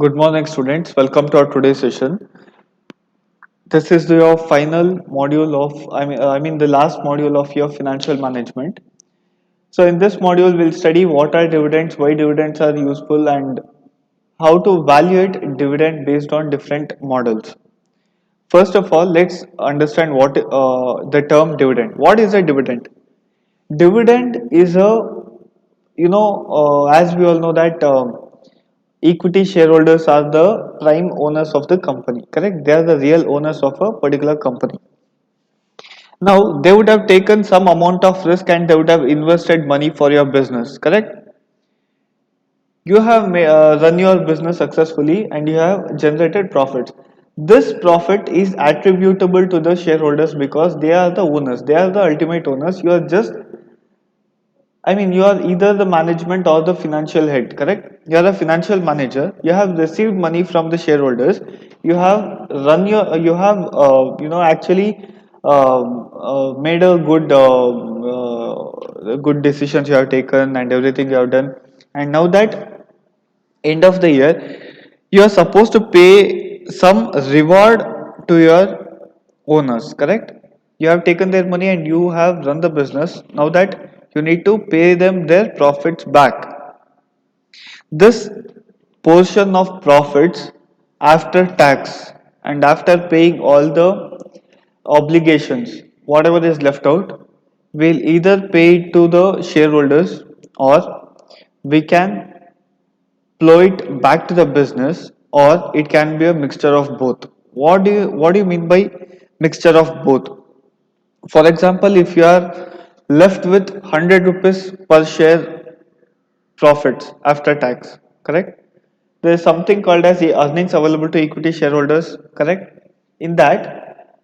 Good morning, students. Welcome to our today's session. This is your final module of, the last module of your financial management. So, in this module, we'll study what are dividends, why dividends are useful, and how to evaluate dividend based on different models. First of all, let's understand what the term dividend. What is a dividend? Dividend is as we all know that. Equity shareholders are the prime owners of the company, correct? They are the real owners of a particular company. Now they would have taken some amount of risk and they would have invested money for your business, correct? You have run your business successfully and you have generated profits. This profit is attributable to the shareholders because they are the owners, they are the ultimate owners. You are just, you are either the management or the financial head, correct? You are a financial manager. You have received money from the shareholders. You have run your, you have, actually made a good decisions you have taken and everything you have done. And now that end of the year, you are supposed to pay some reward to your owners, correct? You have taken their money and you have run the business. Now that you need to pay them their profits back. This portion of profits after tax and after paying all the obligations, whatever is left out, will either pay it to the shareholders or we can plow it back to the business, or it can be a mixture of both. What do you mean by mixture of both? For example, if you are left with 100 rupees per share profits after tax, correct? There is something called as the earnings available to equity shareholders, correct? In that,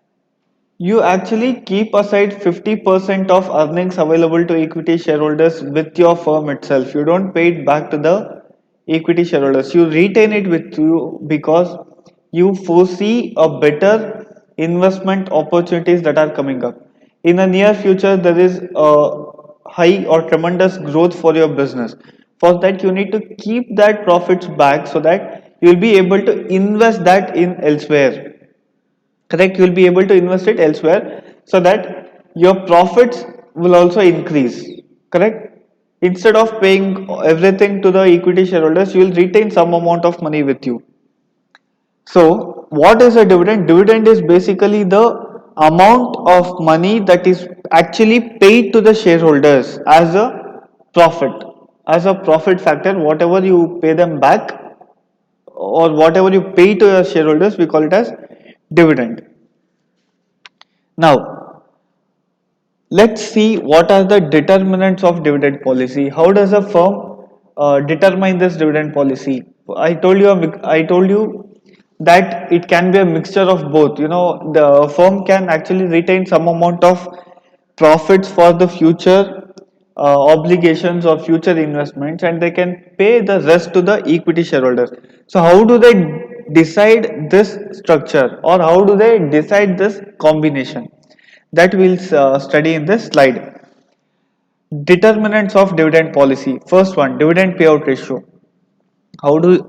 you actually keep aside 50% of earnings available to equity shareholders with your firm itself. You don't pay it back to the equity shareholders. You retain it with you because you foresee a better investment opportunities that are coming up. In the near future, there is a high or tremendous growth for your business. For that, you need to keep that profits back so that you will be able to invest that in elsewhere, correct? You will be able to invest it elsewhere so that your profits will also increase, correct? Instead of paying everything to the equity shareholders, you will retain some amount of money with you. So what is a dividend? Dividend is basically the amount of money that is actually paid to the shareholders as a profit, as a profit factor. Whatever you pay them back or whatever you pay to your shareholders, we call it as dividend. Now, let's see what are the determinants of dividend policy. How does a firm determine this dividend policy? I told you that it can be a mixture of both. You know, the firm can actually retain some amount of profits for the future obligations or future investments, and they can pay the rest to the equity shareholders. So, how do they decide this structure, or how do they decide this combination? That we'll study in this slide. Determinants of dividend policy. First one, dividend payout ratio. How do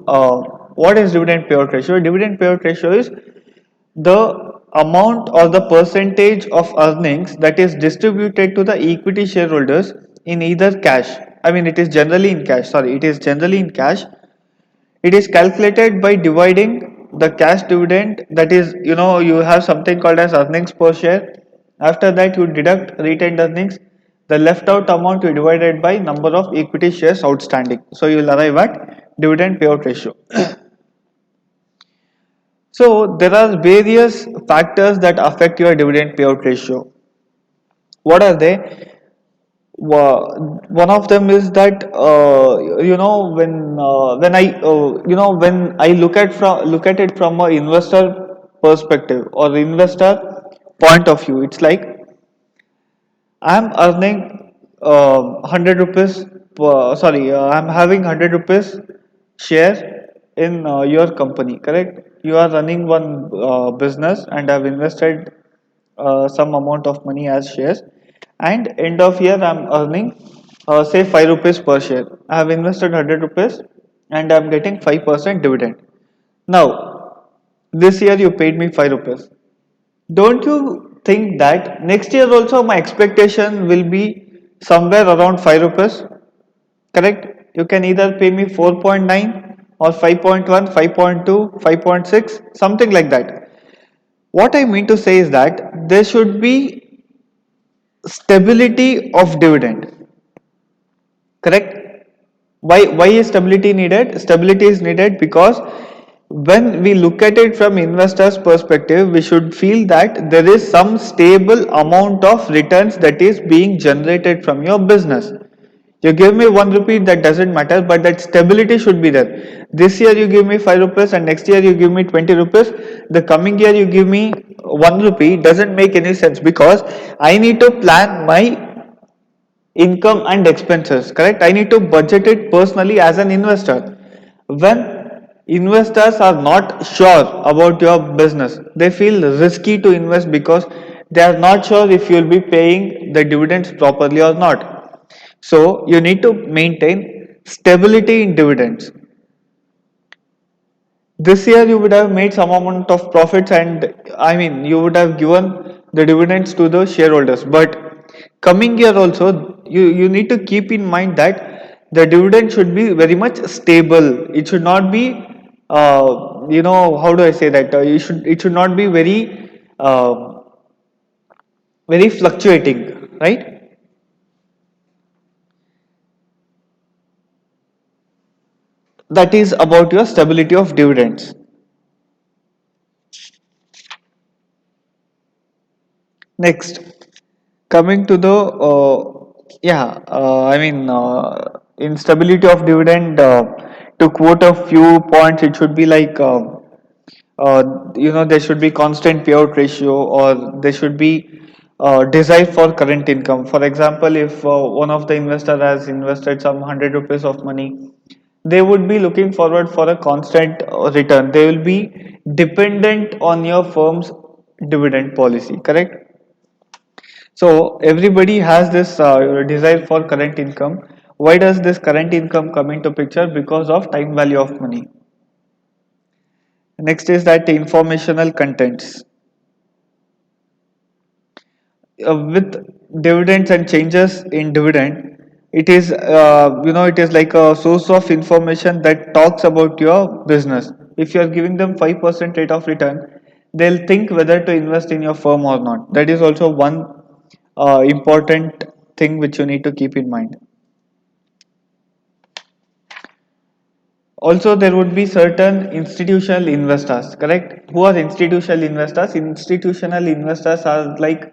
what is dividend payout ratio? Dividend payout ratio is the amount or the percentage of earnings that is distributed to the equity shareholders in either cash. It is generally in cash. Sorry, it is generally in cash. It is calculated by dividing the cash dividend, that is, you have something called as earnings per share. After that, you deduct retained earnings. The left out amount you divide it by number of equity shares outstanding. So you will arrive at dividend payout ratio. So there are various factors that affect your dividend payout ratio. What are they? One of them is that when I look at it from a investor perspective or investor point of view, it's like I'm earning 100 rupees. I'm having 100 rupees share in your company, correct? You are running one business and I've invested some amount of money as shares, and end of year I'm earning say 5 rupees per share. I have invested 100 rupees and I'm getting 5% dividend. Now, this year you paid me 5 rupees. Don't you think that next year also my expectation will be somewhere around 5 rupees? Correct? You can either pay me 4.9 or 5.1, 5.2, 5.6, something like that. What I mean to say is that there should be stability of dividend. Correct? Why is stability needed? Stability is needed because when we look at it from investors perspective, we should feel that there is some stable amount of returns that is being generated from your business. You give me 1 rupee, that doesn't matter, but that stability should be there. This year you give me 5 rupees and next year you give me 20 rupees. The coming year you give me 1 rupee doesn't make any sense because I need to plan my income and expenses. Correct? I need to budget it personally as an investor. When investors are not sure about your business, they feel risky to invest because they are not sure if you will be paying the dividends properly or not. So you need to maintain stability in dividends. This year you would have made some amount of profits, and I mean you would have given the dividends to the shareholders, but coming year also you need to keep in mind that the dividend should be very much stable. It should not be how do I say that, it should not be uh, very fluctuating, right? That is about your stability of dividends. Next, coming to the instability of dividend. To quote a few points, it should be like there should be constant payout ratio, or there should be desire for current income. For example, if one of the investor has invested some 100 rupees of money, they would be looking forward for a constant return. They will be dependent on your firm's dividend policy. Correct? So everybody has this desire for current income. Why does this current income come into picture? Because of time value of money. Next is that informational contents. With dividends and changes in dividend, it is it is like a source of information that talks about your business. If you are giving them 5% rate of return, they'll think whether to invest in your firm or not. That is also one important thing which you need to keep in mind. Also, there would be certain institutional investors, correct? Who are institutional investors? Institutional investors are like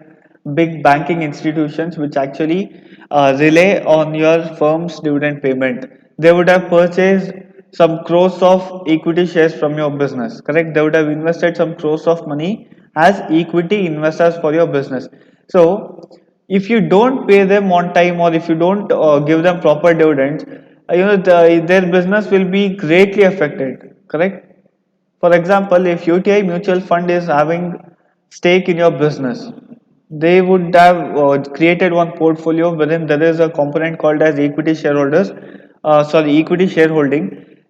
big banking institutions which actually rely on your firm's dividend payment. They would have purchased some crores of equity shares from your business, correct? They would have invested some crores of money as equity investors for your business. So, if you don't pay them on time, or if you don't give them proper dividends, their business will be greatly affected. Correct? For example, if UTI mutual fund is having stake in your business, they would have created one portfolio wherein there is a component called as equity shareholding.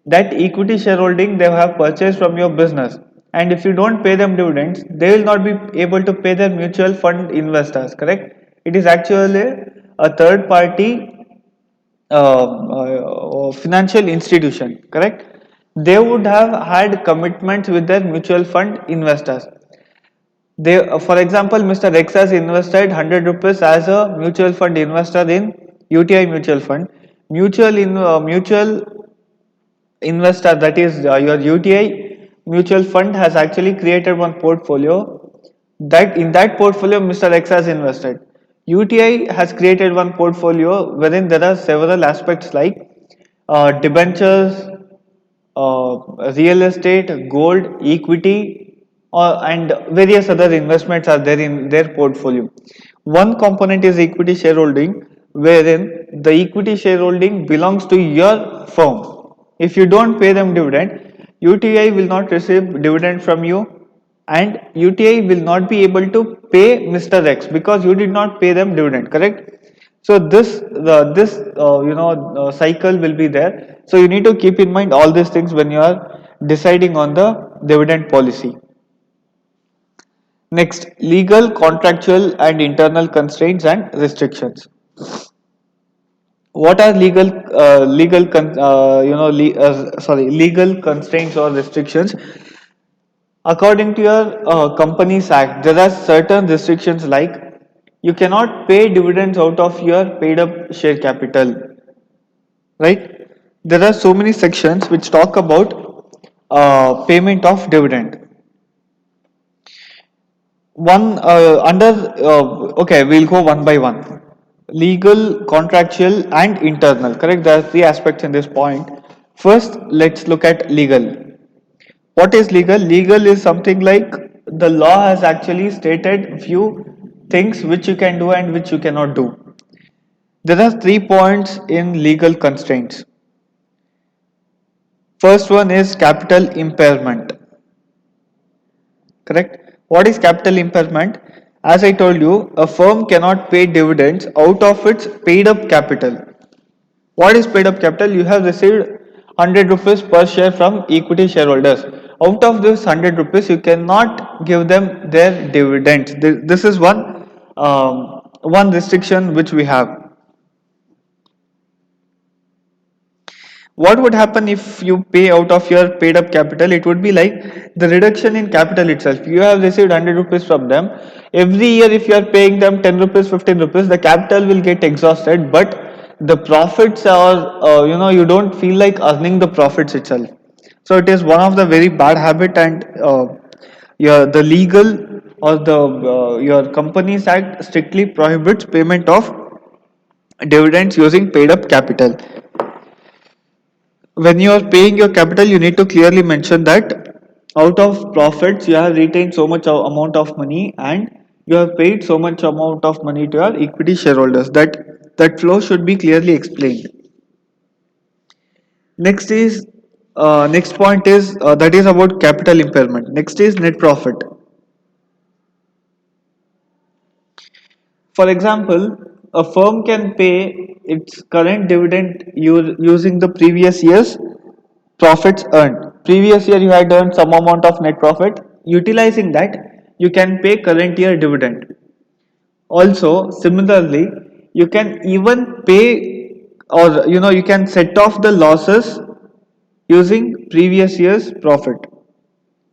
That equity shareholding they have purchased from your business, and if you don't pay them dividends, they will not be able to pay their mutual fund investors. Correct? It is actually a third party financial institution, correct? They would have had commitments with their mutual fund investors. They for example, Mr. X has invested 100 rupees as a mutual fund investor in UTI mutual fund. Mutual investor, that is your UTI mutual fund, has actually created one portfolio. That in that portfolio Mr. X has invested. UTI has created one portfolio wherein there are several aspects like debentures, real estate, gold, equity, and various other investments are there in their portfolio. One component is equity shareholding, wherein the equity shareholding belongs to your firm. If you don't pay them dividend, UTI will not receive dividend from you, and UTI will not be able to pay Mr. X because you did not pay them dividend. Correct? So this cycle will be there. So you need to keep in mind all these things when you are deciding on the dividend policy. Next, legal, contractual, and internal constraints and restrictions. What are legal constraints or restrictions? According to your Companies Act, there are certain restrictions like you cannot pay dividends out of your paid up share capital, right? There are so many sections which talk about payment of dividend. One under Okay, we'll go one by one. Legal, contractual, and internal. Correct. There are three aspects in this point. First, let's look at legal. What is legal? Legal is something like the law has actually stated few things which you can do and which you cannot do. There are 3 points in legal constraints. First one is capital impairment. Correct? What is capital impairment? As I told you, a firm cannot pay dividends out of its paid up capital. What is paid up capital? You have received 100 rupees per share from equity shareholders. Out of this 100 rupees, you cannot give them their dividends. This is one restriction which we have. What would happen if you pay out of your paid up capital? It would be like the reduction in capital itself. You have received 100 rupees from them. Every year if you are paying them 10 rupees, 15 rupees, the capital will get exhausted, but the profits are, you don't feel like earning the profits itself. So it is one of the very bad habit, and the legal or the your Companies Act strictly prohibits payment of dividends using paid up capital. When you are paying your capital, you need to clearly mention that out of profits you have retained so much amount of money and you have paid so much amount of money to your equity shareholders. That flow should be clearly explained. Next point is that is about capital impairment. Next is net profit. For example, a firm can pay its current dividend using the previous year's profits earned. Previous year you had earned some amount of net profit. Utilizing that, you can pay current year dividend. Also, similarly, you can even pay, or you can set off the losses using previous year's profit.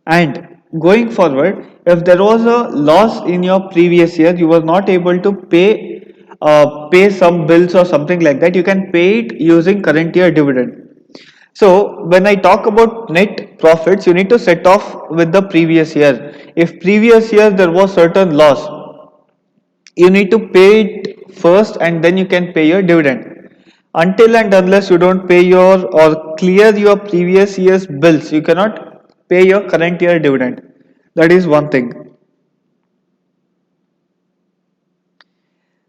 And going forward, if there was a loss in your previous year, you were not able to pay some bills or something like that, you can pay it using current year dividend. So when I talk about net profits, you need to set off with the previous year. If previous year there was certain loss, you need to pay it first and then you can pay your dividend. Until and unless you don't pay your or clear your previous year's bills, you cannot pay your current year dividend. That is one thing.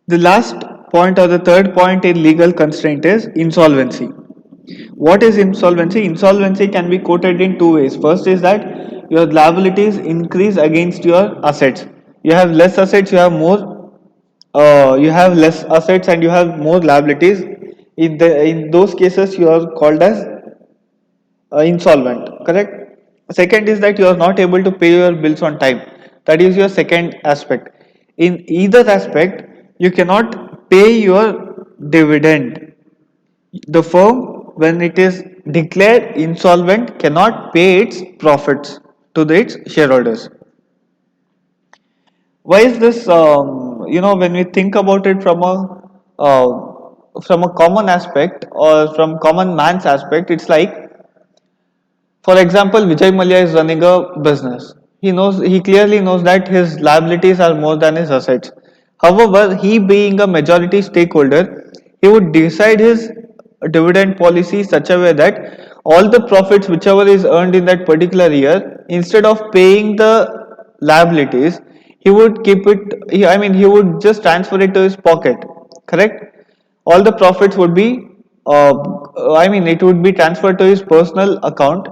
The last point or the third point in legal constraint is insolvency. What is insolvency? Insolvency can be quoted in two ways. First is that your liabilities increase against your assets. You have less assets, you have less assets and you have more liabilities. In those cases, you are called as insolvent. Correct. Second is that you are not able to pay your bills on time. That is your second aspect. In either aspect, you cannot pay your dividend. The firm, when it is declared insolvent, cannot pay its profits to its shareholders. Why is this? When we think about it from a common aspect or from common man's aspect, it's like, for example, Vijay Mallya is running a business. He clearly knows that his liabilities are more than his assets. However, he being a majority stakeholder, he would decide his dividend policy such a way that all the profits whichever is earned in that particular year, instead of paying the liabilities, he would keep it. He would just transfer it to his pocket. Correct? All the profits would be it would be transferred to his personal account.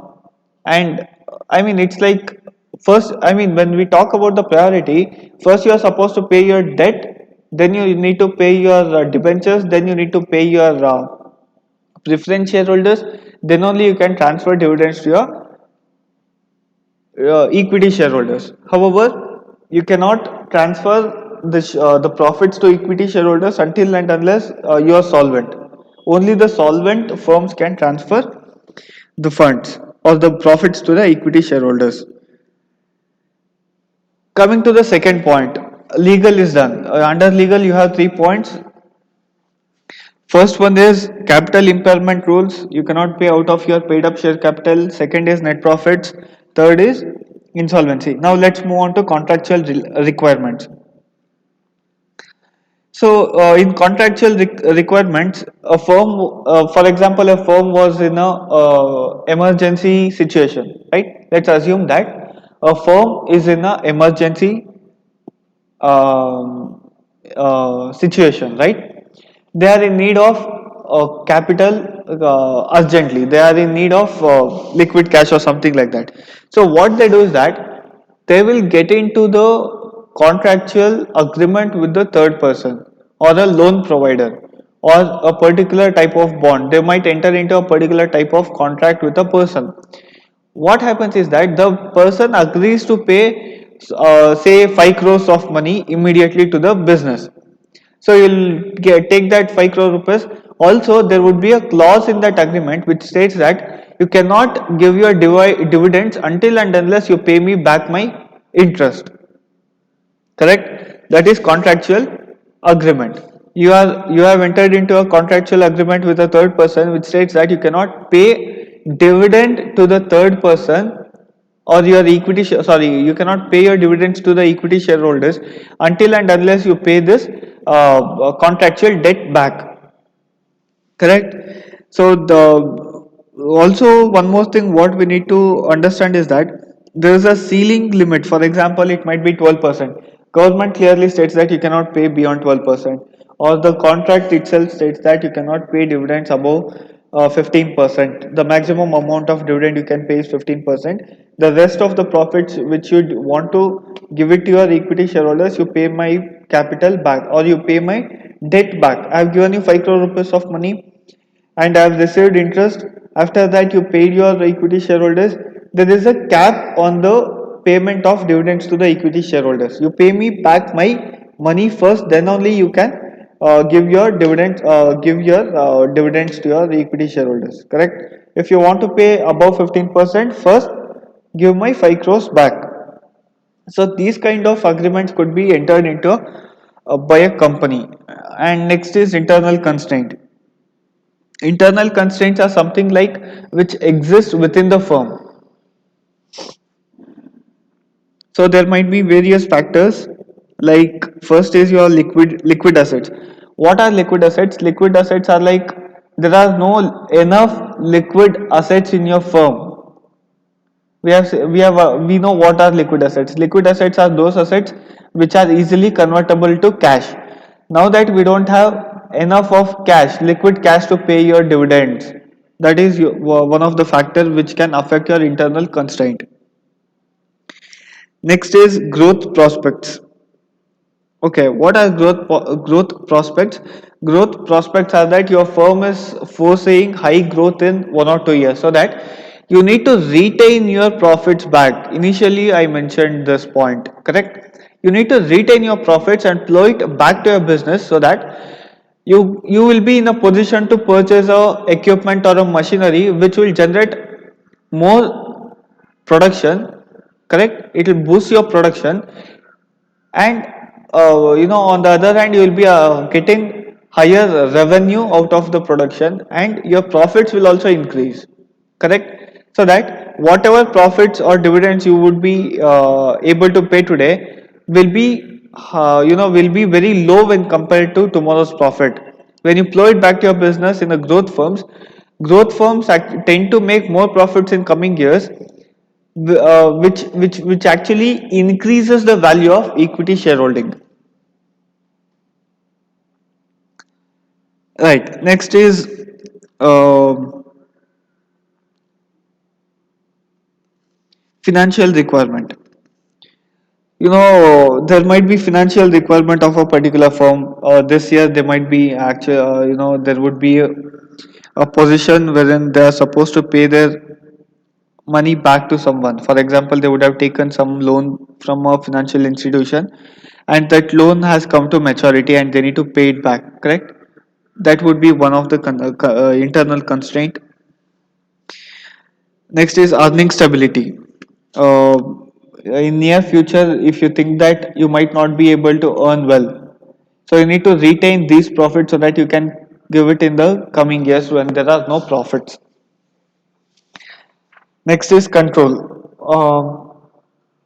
And it's like, first, when we talk about the priority, first you are supposed to pay your debt, then you need to pay your debentures, then you need to pay your preference shareholders, then only you can transfer dividends to your equity shareholders. However, you cannot transfer the profits to equity shareholders until and unless you are solvent. Only the solvent firms can transfer the funds or the profits to the equity shareholders. Coming to the second point, legal is done. Under legal, you have 3 points. First one is capital impairment rules. You cannot pay out of your paid up share capital. Second is net profits. Third is insolvency. Now let's move on to contractual requirements. So, in contractual requirements, a firm, for example, a firm was in a emergency situation, right? Let's assume that a firm is in a emergency um, situation, right? They are in need of capital urgently. They are in need of liquid cash or something like that. So what they do is that they will get into the contractual agreement with the third person or a loan provider or a particular type of bond. They might enter into a particular type of contract with a person. What happens is that the person agrees to pay say 5 crores of money immediately to the business. So you'll take that 5 crore rupees. Also, there would be a clause in that agreement which states that you cannot give your dividends until and unless you pay me back my interest. Correct? That is contractual agreement. You have entered into a contractual agreement with a third person which states that you cannot pay dividend to the third person or your equity sorry, you cannot pay your dividends to the equity shareholders until and unless you pay this contractual debt back. Correct? So the also one more thing what we need to understand is that there is a ceiling limit. For example, it might be 12%. Government clearly states that you cannot pay beyond 12%, or the contract itself states that you cannot pay dividends above 15%. The maximum amount of dividend you can pay is 15%. The rest of the profits which you want to give it to your equity shareholders, you pay my capital back or you pay my debt back. I have given you 5 crore rupees of money and I have received interest. After that, you paid your equity shareholders. There is a cap on the payment of dividends to the equity shareholders. You pay me back my money first, then only you can give your dividends to your equity shareholders. Correct? If you want to pay above 15%, first give my 5 crores back. So these kind of agreements could be entered into by a company. And next is internal constraint. Internal constraints are something like which exist within the firm. So there might be various factors, like first is your liquid assets. What are liquid assets? Liquid assets are like there are no enough liquid assets in your firm. We know what are liquid assets. Liquid assets are those assets which are easily convertible to cash. Now that we don't have enough of cash, liquid cash to pay your dividends, that is one of the factors which can affect your internal constraint. Next is growth prospects. Okay, what are growth prospects? Growth prospects are that your firm is foreseeing high growth in 1 or 2 years, so that you need to retain your profits back. Initially, I mentioned this point, correct? You need to retain your profits and plow it back to your business so that you will be in a position to purchase a equipment or a machinery which will generate more production. Correct? It will boost your production and on the other hand you will be getting higher revenue out of the production and your profits will also increase. Correct? So that whatever profits or dividends you would be able to pay today will be will be very low when compared to tomorrow's profit. When you plow it back to your business in the growth firms tend to make more profits in coming years, which actually increases the value of equity shareholding. Right. Next is financial requirement. There might be financial requirement of a particular firm. This year there might be actual there would be a position wherein they are supposed to pay their money back to someone. For example, they would have taken some loan from a financial institution, and that loan has come to maturity and they need to pay it back, correct? That would be one of the internal constraint. Next is earning stability. Uh, in near future, if you think that you might not be able to earn well, so you need to retain these profits so that you can give it in the coming years when there are no profits. Next is control.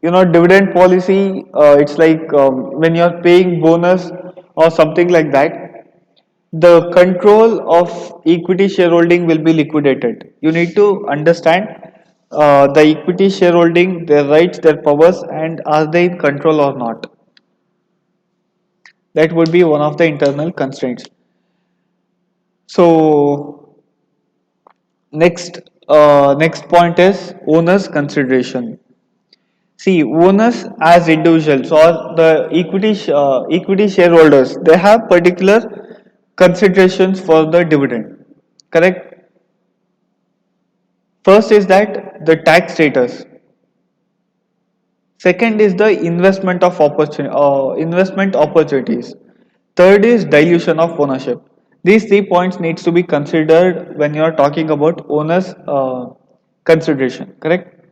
Dividend policy, it's like when you're paying bonus or something like that, the control of equity shareholding will be liquidated. You need to understand the equity shareholding, their rights, their powers, and are they in control or not. That would be one of the internal constraints. So next point is owners consideration. See, owners as individuals or the equity shareholders, they have particular considerations for the dividend. Correct? First is that the tax status. Second is the investment opportunities. Third is dilution of ownership. These 3 points needs to be considered when you are talking about owners consideration. Correct?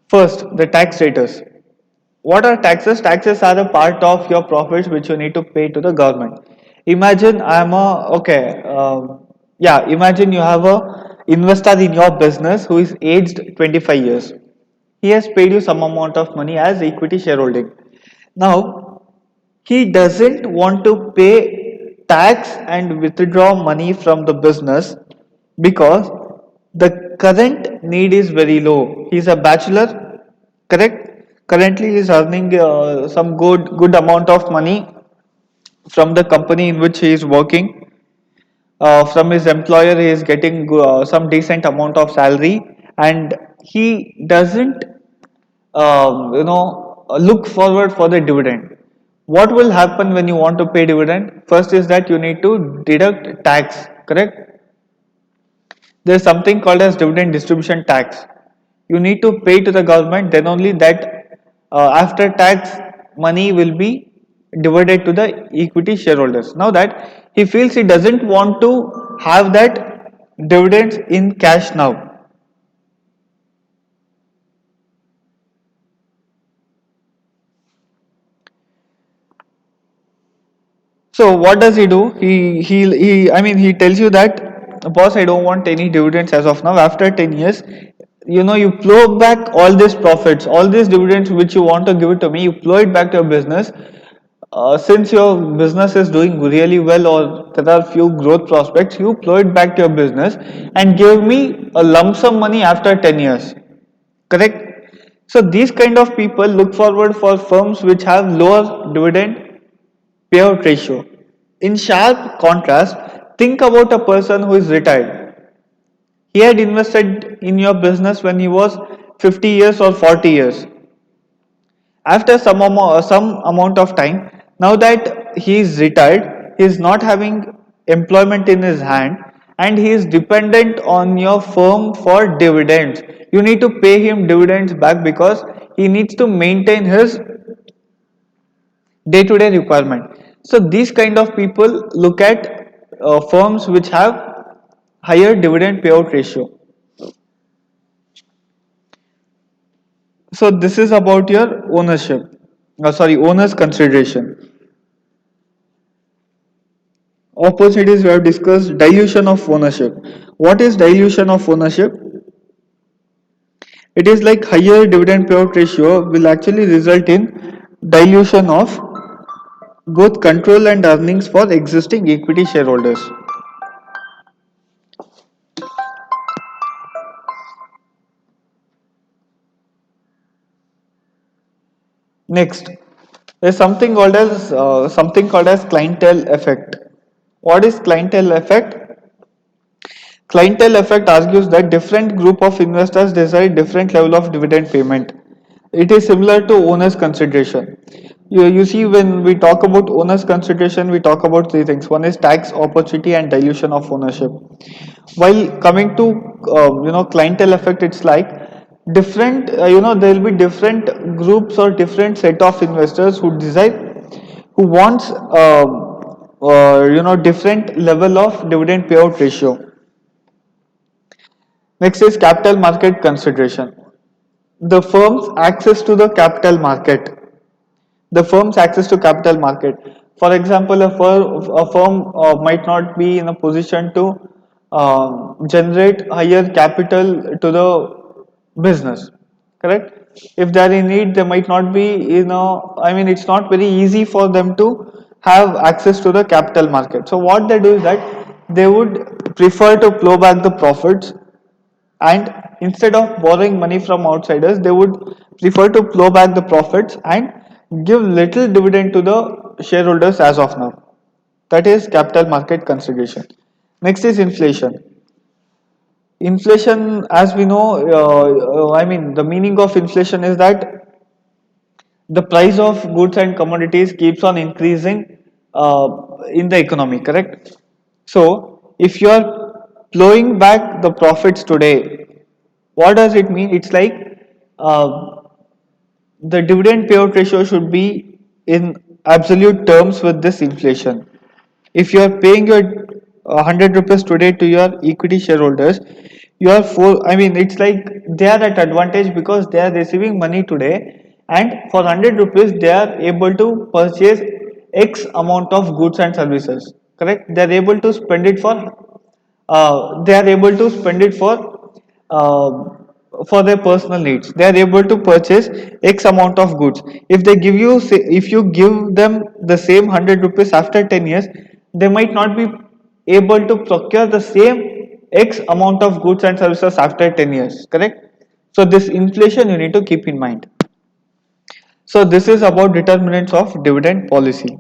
First, the tax status. What are taxes? Taxes are a part of your profits which you need to pay to the government. Imagine imagine you have a investor in your business who is aged 25 years. He has paid you some amount of money as equity shareholding. Now, he doesn't want to pay tax and withdraw money from the business because the current need is very low. He is a bachelor, correct? Currently, he is earning some good amount of money from the company in which he is working. From his employer, he is getting some decent amount of salary, and he doesn't look forward for the dividend. What will happen when you want to pay dividend? First is that you need to deduct tax, correct? There is something called as dividend distribution tax. You need to pay to the government, then only that after tax money will be divided to the equity shareholders. Now that he feels he doesn't want to have that dividends in cash now. So what does he do? He tells you that, boss, I don't want any dividends as of now. After 10 years, you plow back all these profits, all these dividends which you want to give it to me, you plow it back to your business. Since your business is doing really well or there are few growth prospects, you plow it back to your business and give me a lump sum money after 10 years. Correct? So these kind of people look forward for firms which have lower dividend payout ratio. In sharp contrast, think about a person who is retired. He had invested in your business when he was 50 years or 40 years. After some amount of time, now that he is retired, he is not having employment in his hand and he is dependent on your firm for dividends. You need to pay him dividends back because he needs to maintain his day to day requirement. So these kind of people look at firms which have higher dividend payout ratio. So this is about your owners consideration. Opportunities we have discussed dilution of ownership. What is dilution of ownership? It is like higher dividend payout ratio will actually result in dilution of both control and earnings for existing equity shareholders. Next, there's something called as clientele effect. What is clientele effect? Clientele effect argues that different group of investors decide different level of dividend payment. It is similar to owner's consideration. You see, when we talk about owner's consideration, we talk about three things. One is tax opportunity and dilution of ownership. While coming to clientele effect, it's like different, there will be different groups or different set of investors who decide, who wants different level of dividend payout ratio. Next is capital market consideration. The firm's access to the capital market. The firm's access to capital market. For example, a firm might not be in a position to generate higher capital to the business, correct? If they are in need, they might not be, it's not very easy for them to have access to the capital market. So what they do is that they would prefer to plow back the profits, and instead of borrowing money from outsiders, they would prefer to plow back the profits and give little dividend to the shareholders as of now. That is capital market consideration. Next is inflation. Inflation, as we know, the meaning of inflation is that the price of goods and commodities keeps on increasing in the economy, correct? So if you are plowing back the profits today, what does it mean? It's like uh, the dividend payout ratio should be in absolute terms with this inflation. If you are paying your 100 rupees today to your equity shareholders, you are full. It's like they are at advantage because they are receiving money today, and for 100 rupees they are able to purchase X amount of goods and services. Correct? They are able to spend it for. They are able to spend it uh, for their personal needs. They are able to purchase X amount of goods. If they give you, if you give them the same 100 rupees after 10 years, they might not be able to procure the same X amount of goods and services after 10 years, correct? So this inflation you need to keep in mind. So this is about determinants of dividend policy.